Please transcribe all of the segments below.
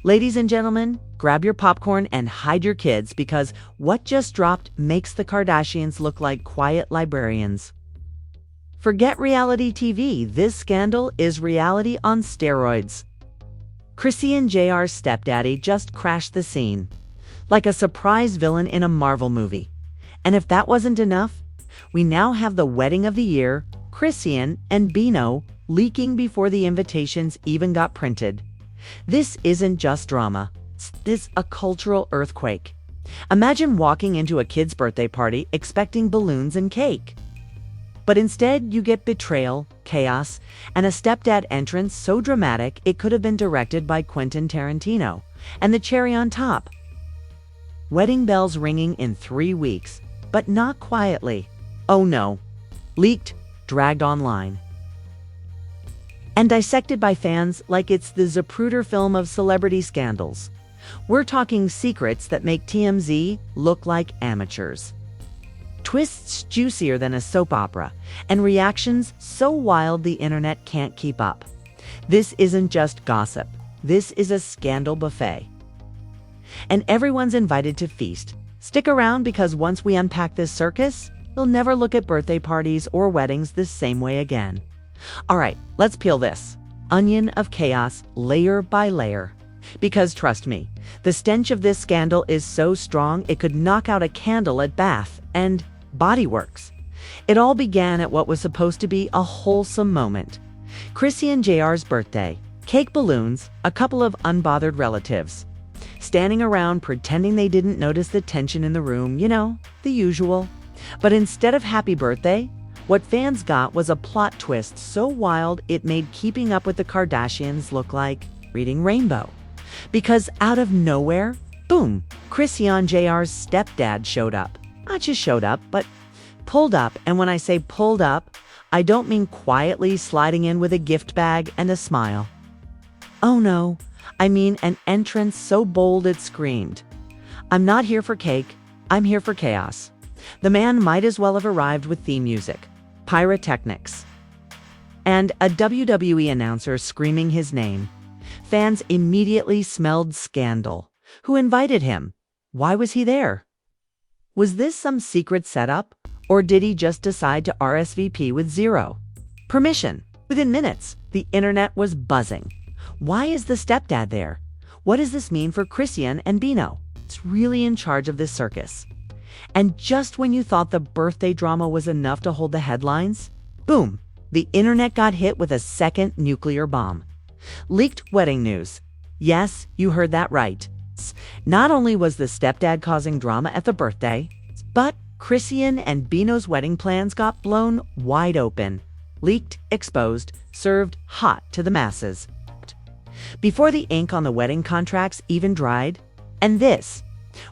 Ladies and gentlemen, grab your popcorn and hide your kids because what just dropped makes the Kardashians look like quiet librarians. Forget reality TV, this scandal is reality on steroids. Chrisean Jr.'s stepdaddy just crashed the scene, like a surprise villain in a Marvel movie. And if that wasn't enough, we now have the wedding of the year, Chrisean and Bino, leaking before the invitations even got printed. This isn't just drama, it's a cultural earthquake. Imagine walking into a kid's birthday party expecting balloons and cake. But instead, you get betrayal, chaos, and a stepdad entrance so dramatic it could have been directed by Quentin Tarantino. And the cherry on top, wedding bells ringing in 3 weeks, but not quietly. Oh no. Leaked, dragged online, and dissected by fans like it's the Zapruder film of celebrity scandals. We're talking secrets that make TMZ look like amateurs. Twists juicier than a soap opera, and reactions so wild the internet can't keep up. This isn't just gossip. This is a scandal buffet. And everyone's invited to feast. Stick around because once we unpack this circus, you'll never look at birthday parties or weddings the same way again. All right, let's peel this onion of chaos layer by layer. Because trust me, the stench of this scandal is so strong it could knock out a candle at Bath and Body Works. It all began at what was supposed to be a wholesome moment. Chrisean Jr.'s birthday, cake, balloons, a couple of unbothered relatives standing around pretending they didn't notice the tension in the room, the usual. But instead of happy birthday, what fans got was a plot twist so wild it made Keeping Up with the Kardashians look like reading Rainbow. Because out of nowhere, boom, Chrisean Jr.'s stepdad showed up. Not just showed up, but pulled up. And when I say pulled up, I don't mean quietly sliding in with a gift bag and a smile. Oh no, I mean an entrance so bold it screamed, "I'm not here for cake, I'm here for chaos." The man might as well have arrived with theme music, pyrotechnics, and a WWE announcer screaming his name. Fans immediately smelled scandal. Who invited him? Why was he there? Was this some secret setup, or did he just decide to RSVP with zero permission? Within minutes, the internet was buzzing. Why is the stepdad there? What does this mean for Chrisean and Bino? It's really in charge of this circus. And just when you thought the birthday drama was enough to hold the headlines, boom, the internet got hit with a second nuclear bomb. Leaked wedding news. Yes, you heard that right. Not only was the stepdad causing drama at the birthday, but Chrisean and Bino's wedding plans got blown wide open. Leaked, exposed, served hot to the masses. Before the ink on the wedding contracts even dried. And this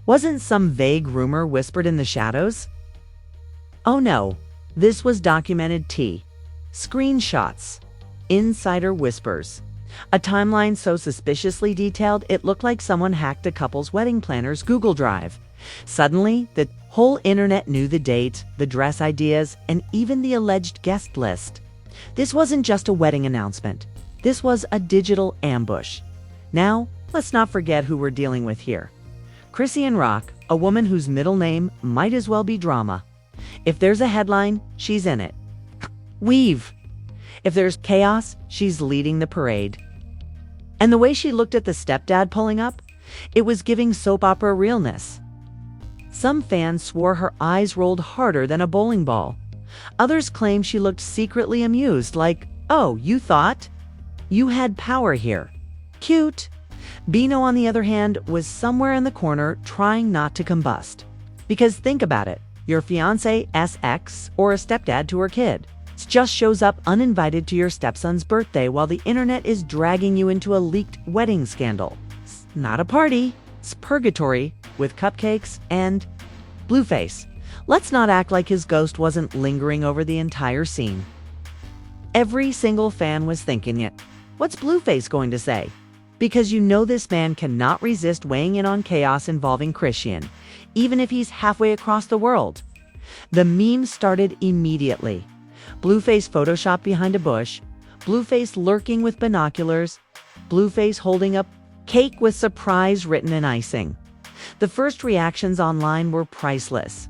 wasn't some vague rumor whispered in the shadows. Oh no, this was documented tea. Screenshots. Insider whispers. A timeline so suspiciously detailed it looked like someone hacked a couple's wedding planner's Google Drive. Suddenly, the whole internet knew the date, the dress ideas, and even the alleged guest list. This wasn't just a wedding announcement. This was a digital ambush. Now, let's not forget who we're dealing with here. Chrisean Rock, a woman whose middle name might as well be drama. If there's a headline, she's in it. Weave. If there's chaos, she's leading the parade. And the way she looked at the stepdad pulling up, it was giving soap opera realness. Some fans swore her eyes rolled harder than a bowling ball. Others claimed she looked secretly amused, like, "Oh, you thought? You had power here." Cute. Bino, on the other hand, was somewhere in the corner trying not to combust. Because think about it, your fiancé ex or a stepdad to her kid just shows up uninvited to your stepson's birthday while the internet is dragging you into a leaked wedding scandal. It's not a party, it's purgatory with cupcakes and Blueface. Let's not act like his ghost wasn't lingering over the entire scene. Every single fan was thinking it. What's Blueface going to say? Because you know this man cannot resist weighing in on chaos involving Chrisean, even if he's halfway across the world. The meme started immediately. Blueface photoshopped behind a bush, Blueface lurking with binoculars, Blueface holding up cake with surprise written in icing. The first reactions online were priceless.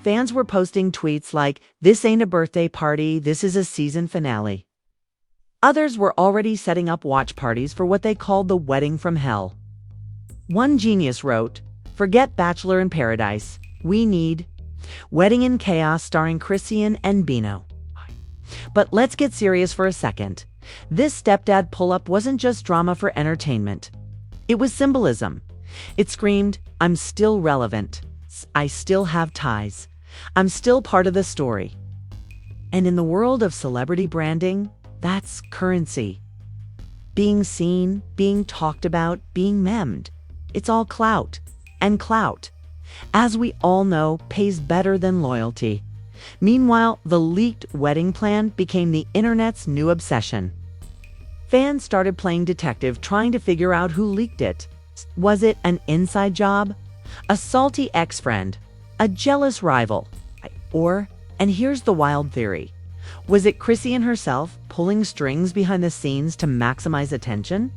Fans were posting tweets like, "This ain't a birthday party, this is a season finale." Others were already setting up watch parties for what they called the wedding from hell. One genius wrote, "Forget Bachelor in Paradise. We need Wedding in Chaos starring Chrisean and Bino." But let's get serious for a second. This stepdad pull-up wasn't just drama for entertainment. It was symbolism. It screamed, "I'm still relevant. I still have ties. I'm still part of the story." And in the world of celebrity branding, that's currency. Being seen, being talked about, being memed. It's all clout. And clout, as we all know, pays better than loyalty. Meanwhile, the leaked wedding plan became the internet's new obsession. Fans started playing detective, trying to figure out who leaked it. Was it an inside job? A salty ex-friend? A jealous rival? Or, and here's the wild theory, was it Chrisean herself pulling strings behind the scenes to maximize attention?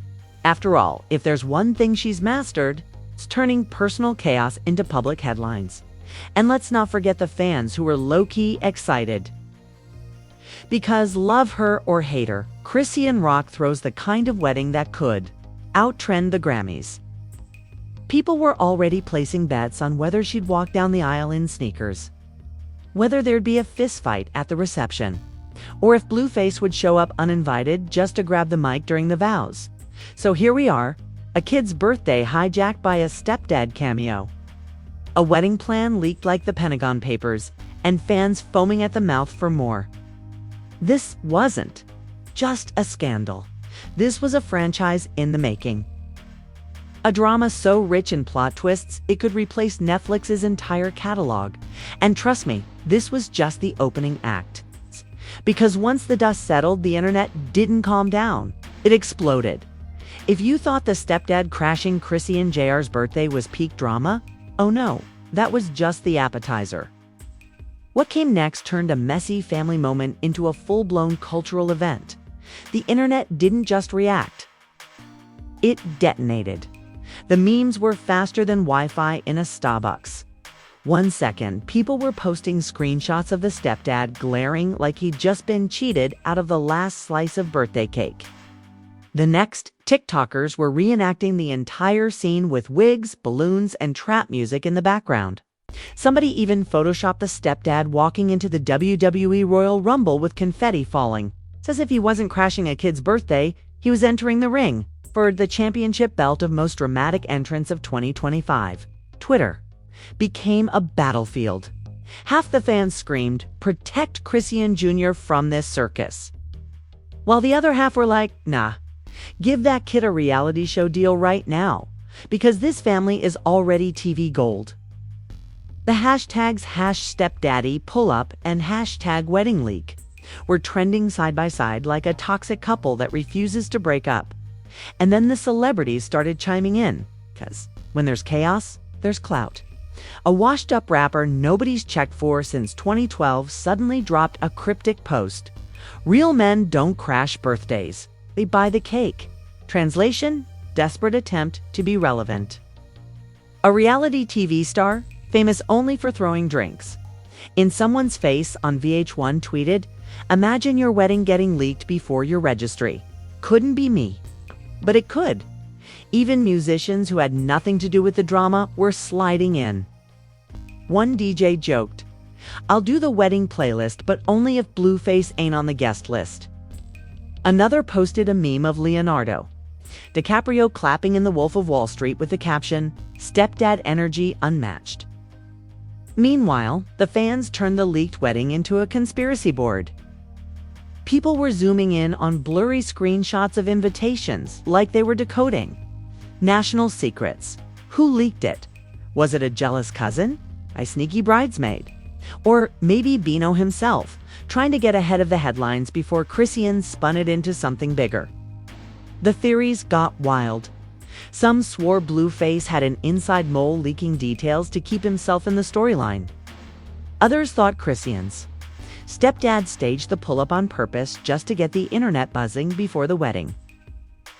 After all, if there's one thing she's mastered, it's turning personal chaos into public headlines. And let's not forget the fans who were low-key excited. Because love her or hate her, Chrisean Rock throws the kind of wedding that could outtrend the Grammys. People were already placing bets on whether she'd walk down the aisle in sneakers, whether there'd be a fistfight at the reception, or if Blueface would show up uninvited just to grab the mic during the vows. So here we are, a kid's birthday hijacked by a stepdad cameo. A wedding plan leaked like the Pentagon Papers, and fans foaming at the mouth for more. This wasn't just a scandal. This was a franchise in the making. A drama so rich in plot twists, it could replace Netflix's entire catalog. And trust me, this was just the opening act. Because once the dust settled, the internet didn't calm down. It exploded. If you thought the stepdad crashing Chrisean Jr.'s birthday was peak drama, oh no, that was just the appetizer. What came next turned a messy family moment into a full-blown cultural event. The internet didn't just react. It detonated. The memes were faster than Wi-Fi in a Starbucks. 1 second, people were posting screenshots of the stepdad glaring like he'd just been cheated out of the last slice of birthday cake. The next, TikTokers were reenacting the entire scene with wigs, balloons, and trap music in the background. Somebody even photoshopped the stepdad walking into the WWE Royal Rumble with confetti falling. It's as if he wasn't crashing a kid's birthday, he was entering the ring for the championship belt of most dramatic entrance of 2025. Twitter became a battlefield. Half the fans screamed, "Protect Chrisean Jr. from this circus," while the other half were like, "Nah, give that kid a reality show deal right now, because this family is already TV gold." The hashtags #stepdaddy pull-up and #wedding leak were trending side by side like a toxic couple that refuses to break up. And then the celebrities started chiming in, because when there's chaos, there's clout. A washed-up rapper nobody's checked for since 2012 suddenly dropped a cryptic post. "Real men don't crash birthdays. They buy the cake." Translation: desperate attempt to be relevant. A reality TV star, famous only for throwing drinks, in someone's face on VH1 tweeted, "Imagine your wedding getting leaked before your registry. Couldn't be me." But it could. Even musicians who had nothing to do with the drama were sliding in. One DJ joked, "I'll do the wedding playlist, but only if Blueface ain't on the guest list." Another posted a meme of Leonardo DiCaprio clapping in The Wolf of Wall Street with the caption, "Stepdad energy unmatched." Meanwhile, the fans turned the leaked wedding into a conspiracy board. People were zooming in on blurry screenshots of invitations like they were decoding national secrets. Who leaked it? Was it a jealous cousin? A sneaky bridesmaid? Or maybe Bino himself, trying to get ahead of the headlines before Chrisean spun it into something bigger? The theories got wild. Some swore Blueface had an inside mole leaking details to keep himself in the storyline. Others thought Chrisean's stepdad staged the pull-up on purpose just to get the internet buzzing before the wedding.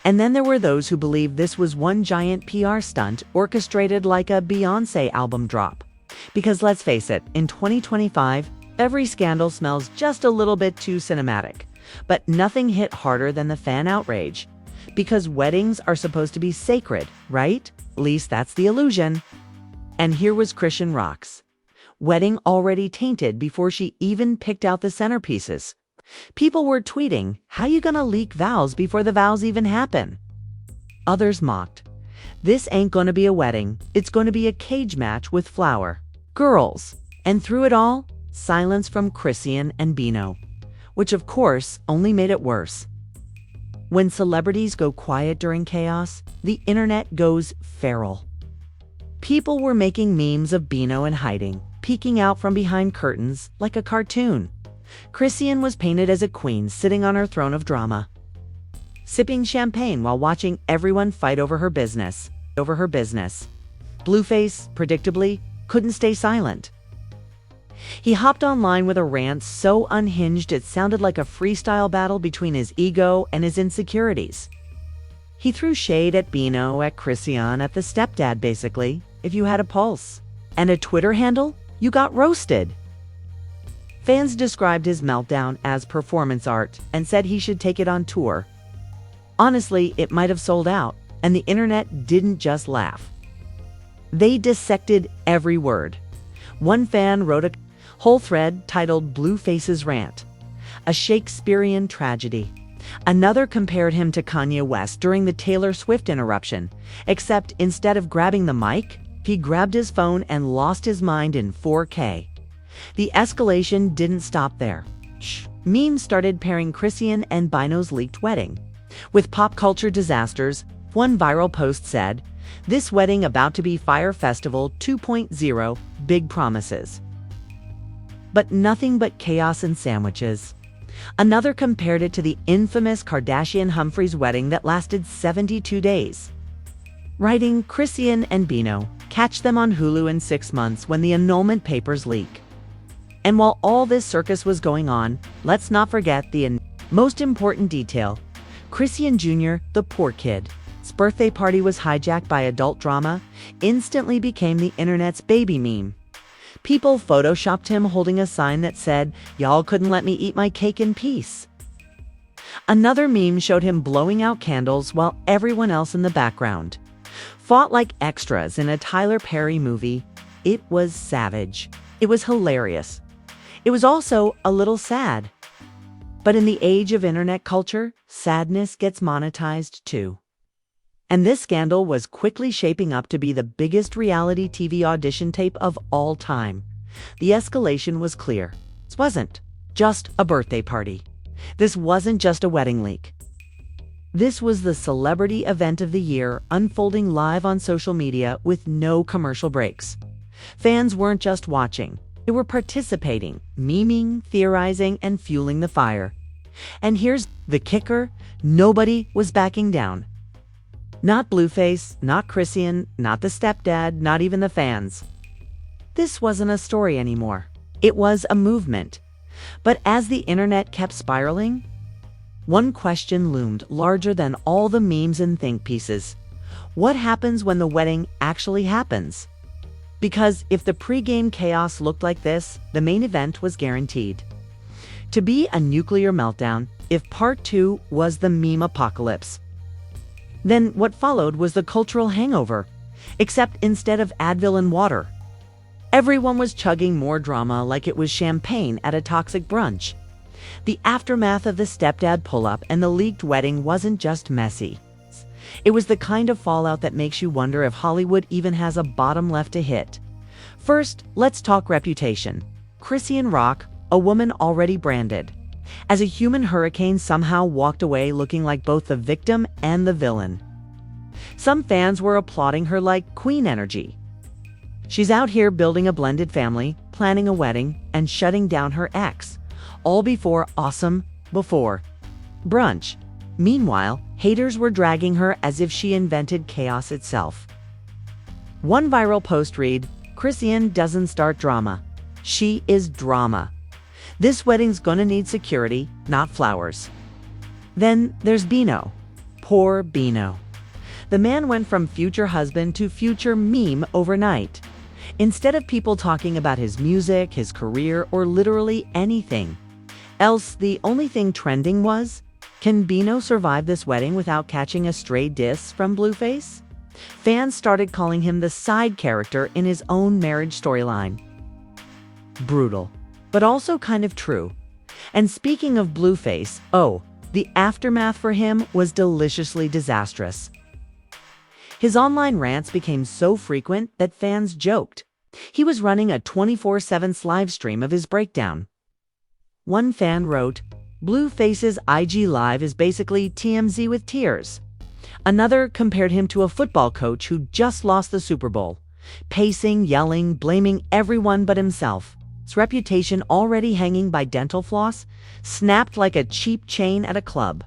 And then there were those who believed this was one giant PR stunt orchestrated like a Beyoncé album drop. Because let's face it, in 2025, every scandal smells just a little bit too cinematic. But nothing hit harder than the fan outrage. Because weddings are supposed to be sacred, right? At least that's the illusion. And here was Chrisean Rock's wedding already tainted before she even picked out the centerpieces. People were tweeting, "How you gonna leak vows before the vows even happen?" Others mocked, "This ain't gonna be a wedding, it's gonna be a cage match with flour." Girls. And through it all, silence from Chrisean and Bino, which of course only made it worse. When celebrities go quiet during chaos, the internet goes feral. People were making memes of Bino and hiding, peeking out from behind curtains like a cartoon. Chrisean was painted as a queen sitting on her throne of drama, sipping champagne while watching everyone fight over her business. Blueface, predictably, couldn't stay silent. He hopped online with a rant so unhinged it sounded like a freestyle battle between his ego and his insecurities. He threw shade at Bino, at Chrisean, at the stepdad basically, if you had a pulse. And a Twitter handle? You got roasted. Fans described his meltdown as performance art and said he should take it on tour. Honestly, it might have sold out, and the internet didn't just laugh. They dissected every word. One fan wrote a whole thread titled "Blueface's Rant," a Shakespearean tragedy. Another compared him to Kanye West during the Taylor Swift interruption, except instead of grabbing the mic, he grabbed his phone and lost his mind in 4K. The escalation didn't stop there. Memes started pairing Chrisean and Bino's leaked wedding. With pop culture disasters, one viral post said, "This wedding about to be Fire Festival 2.0, big promises." But nothing but chaos and sandwiches. Another compared it to the infamous Kardashian-Humphries wedding that lasted 72 days. Writing, "Chrisean and Bino, catch them on Hulu in 6 months when the annulment papers leak." And while all this circus was going on, let's not forget the most important detail. Chrisean Jr., the poor kid, his birthday party was hijacked by adult drama, instantly became the internet's baby meme. People photoshopped him holding a sign that said, "Y'all couldn't let me eat my cake in peace." Another meme showed him blowing out candles while everyone else in the background fought like extras in a Tyler Perry movie. It was savage. It was hilarious. It was also a little sad. But in the age of internet culture, sadness gets monetized too. And this scandal was quickly shaping up to be the biggest reality TV audition tape of all time. The escalation was clear. This wasn't just a birthday party. This wasn't just a wedding leak. This was the celebrity event of the year unfolding live on social media with no commercial breaks. Fans weren't just watching. They were participating, memeing, theorizing, and fueling the fire. And here's the kicker: nobody was backing down. Not Blueface, not Chrisean, not the stepdad, not even the fans. This wasn't a story anymore. It was a movement. But as the internet kept spiraling, one question loomed larger than all the memes and think pieces. What happens when the wedding actually happens? Because if the pre-game chaos looked like this, the main event was guaranteed to be a nuclear meltdown if part 2 was the meme apocalypse. Then what followed was the cultural hangover, except instead of Advil and water, everyone was chugging more drama like it was champagne at a toxic brunch. The aftermath of the stepdad pull-up and the leaked wedding wasn't just messy. It was the kind of fallout that makes you wonder if Hollywood even has a bottom left to hit. First, let's talk reputation. Chrisean Rock, a woman already branded as a human hurricane, somehow walked away looking like both the victim and the villain. Some fans were applauding her like queen energy. She's out here building a blended family, planning a wedding, and shutting down her ex, all before brunch. Meanwhile, haters were dragging her as if she invented chaos itself. One viral post read, "Chrisean doesn't start drama. She is drama. This wedding's gonna need security, not flowers." Then there's Bino, Poor Bino. The man went from future husband to future meme overnight. Instead of people talking about his music, his career, or literally anything else, the only thing trending was, can Bino survive this wedding without catching a stray diss from Blueface? Fans started calling him the side character in his own marriage storyline. Brutal, but also kind of true. And speaking of Blueface, the aftermath for him was deliciously disastrous. His online rants became so frequent that fans joked he was running a 24/7 live stream of his breakdown. One fan wrote, "Blueface's IG Live is basically TMZ with tears." Another compared him to a football coach who just lost the Super Bowl, pacing, yelling, blaming everyone but himself. His reputation, already hanging by dental floss, snapped like a cheap chain at a club.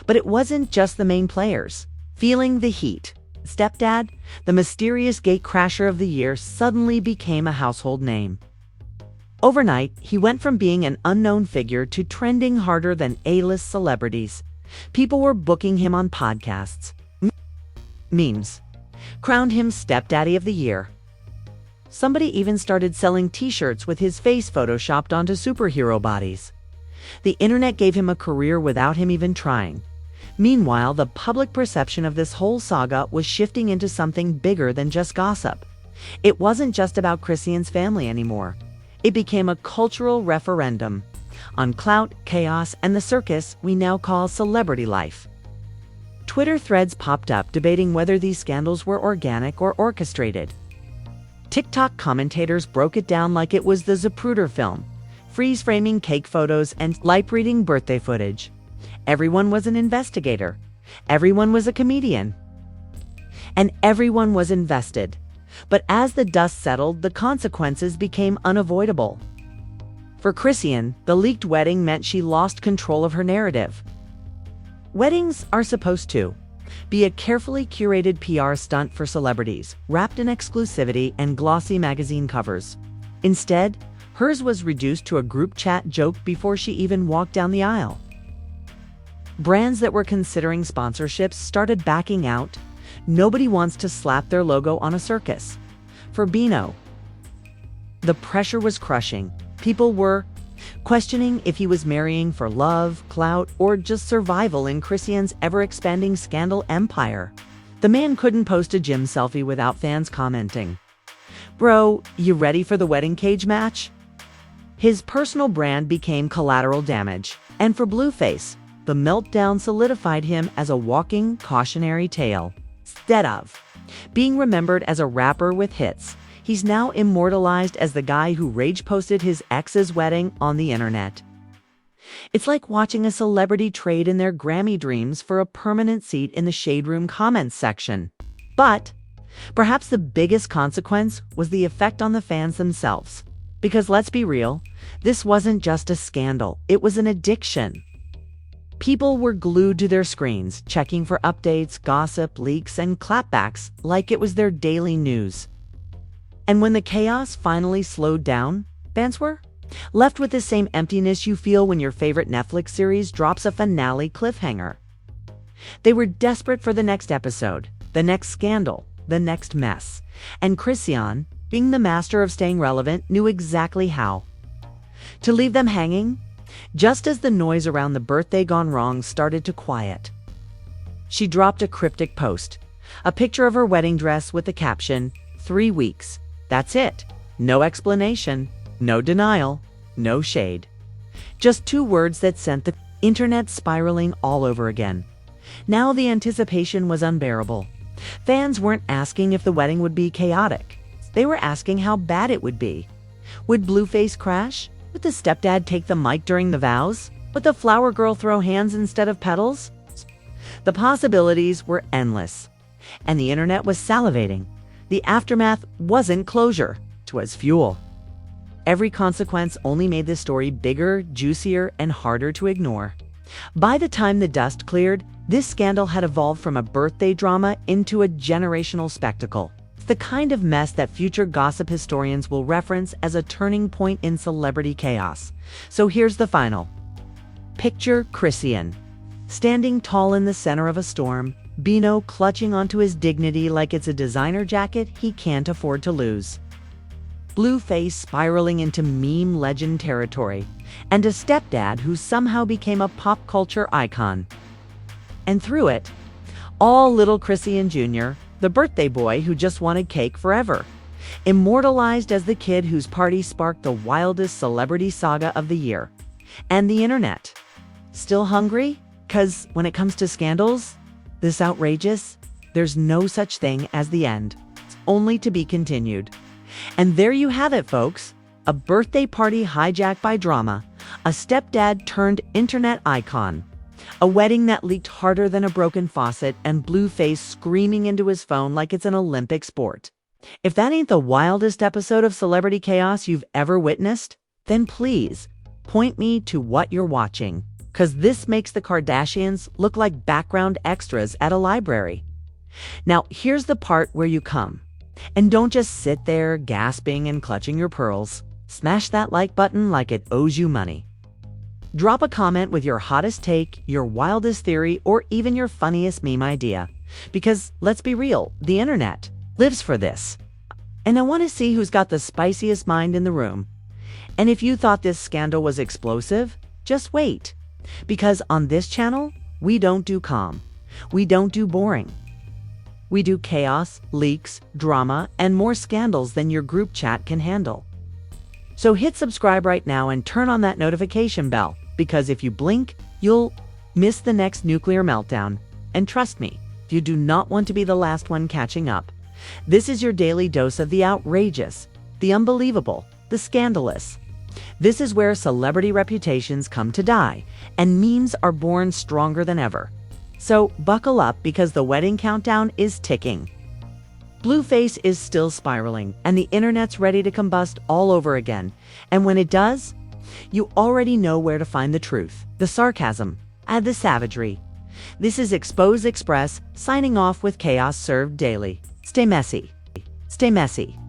But it wasn't just the main players. Feeling the heat, Stepdad, the mysterious gatecrasher of the year, suddenly became a household name. Overnight, he went from being an unknown figure to trending harder than A-list celebrities. People were booking him on podcasts, memes, crowned him Stepdaddy of the Year. Somebody even started selling t-shirts with his face photoshopped onto superhero bodies. The internet gave him a career without him even trying. Meanwhile, the public perception of this whole saga was shifting into something bigger than just gossip. It wasn't just about Chrisean's family anymore. It became a cultural referendum on clout, chaos, and the circus we now call celebrity life. Twitter threads popped up debating whether these scandals were organic or orchestrated. TikTok commentators broke it down like it was the Zapruder film, freeze-framing cake photos and lip-reading birthday footage. Everyone was an investigator. Everyone was a comedian. And everyone was invested. But as the dust settled, the consequences became unavoidable. For Chrisean, the leaked wedding meant she lost control of her narrative. Weddings are supposed to be a carefully curated PR stunt for celebrities, wrapped in exclusivity and glossy magazine covers. Instead, hers was reduced to a group chat joke before she even walked down the aisle. Brands that were considering sponsorships started backing out. Nobody wants to slap their logo on a circus. For Bino, the pressure was crushing. People were questioning if he was marrying for love, clout, or just survival in Chrisean's ever-expanding scandal empire. The man couldn't post a gym selfie without fans commenting, "Bro, you ready for the wedding cage match?" His personal brand became collateral damage. And for Blueface, the meltdown solidified him as a walking cautionary tale. Instead of being remembered as a rapper with hits, he's now immortalized as the guy who rage-posted his ex's wedding on the internet. It's like watching a celebrity trade in their Grammy dreams for a permanent seat in the Shade Room comments section. But perhaps the biggest consequence was the effect on the fans themselves. Because let's be real, this wasn't just a scandal, it was an addiction. People were glued to their screens, checking for updates, gossip, leaks, and clapbacks like it was their daily news. And when the chaos finally slowed down, fans were left with the same emptiness you feel when your favorite Netflix series drops a finale cliffhanger. They were desperate for the next episode, the next scandal, the next mess. And Chrisean, being the master of staying relevant, knew exactly how to leave them hanging, just as the noise around the birthday gone wrong started to quiet. She dropped a cryptic post, a picture of her wedding dress with the caption, 3 weeks. That's it. No explanation, no denial, no shade. Just 2 words that sent the internet spiraling all over again. Now the anticipation was unbearable. Fans weren't asking if the wedding would be chaotic. They were asking how bad it would be. Would Blueface crash? Would the stepdad take the mic during the vows? Would the flower girl throw hands instead of petals? The possibilities were endless, and the internet was salivating. The aftermath wasn't closure, it was fuel. Every consequence only made this story bigger, juicier, and harder to ignore. By the time the dust cleared, this scandal had evolved from a birthday drama into a generational spectacle. The kind of mess that future gossip historians will reference as a turning point in celebrity chaos. So here's the final. Picture Chrisean, Standing tall in the center of a storm, Bino clutching onto his dignity like it's a designer jacket he can't afford to lose. Blueface spiraling into meme legend territory, and a stepdad who somehow became a pop culture icon. And through it, all little Chrisean Jr., the birthday boy who just wanted cake forever, immortalized as the kid whose party sparked the wildest celebrity saga of the year. And the internet. Still hungry? 'Cause when it comes to scandals, this outrageous, there's no such thing as the end. It's only to be continued. And there you have it, folks. A birthday party hijacked by drama, a stepdad turned internet icon, a wedding that leaked harder than a broken faucet, and Blueface screaming into his phone like it's an Olympic sport. If that ain't the wildest episode of celebrity chaos you've ever witnessed, then please point me to what you're watching, 'cause this makes the Kardashians look like background extras at a library. Now, here's the part where you come. And don't just sit there gasping and clutching your pearls. Smash that like button like it owes you money. Drop a comment with your hottest take, your wildest theory, or even your funniest meme idea. Because, let's be real, the internet lives for this. And I want to see who's got the spiciest mind in the room. And if you thought this scandal was explosive, just wait. Because on this channel, we don't do calm. We don't do boring. We do chaos, leaks, drama, and more scandals than your group chat can handle. So hit subscribe right now and turn on that notification bell, because if you blink, you'll miss the next nuclear meltdown. And trust me, you do not want to be the last one catching up. This is your daily dose of the outrageous, the unbelievable, the scandalous. This is where celebrity reputations come to die, and memes are born stronger than ever. So buckle up, because the wedding countdown is ticking. Blueface is still spiraling, and the internet's ready to combust all over again. And when it does, you already know where to find the truth, the sarcasm, and the savagery. This is Expose Express, signing off with chaos served daily. Stay messy. Stay messy.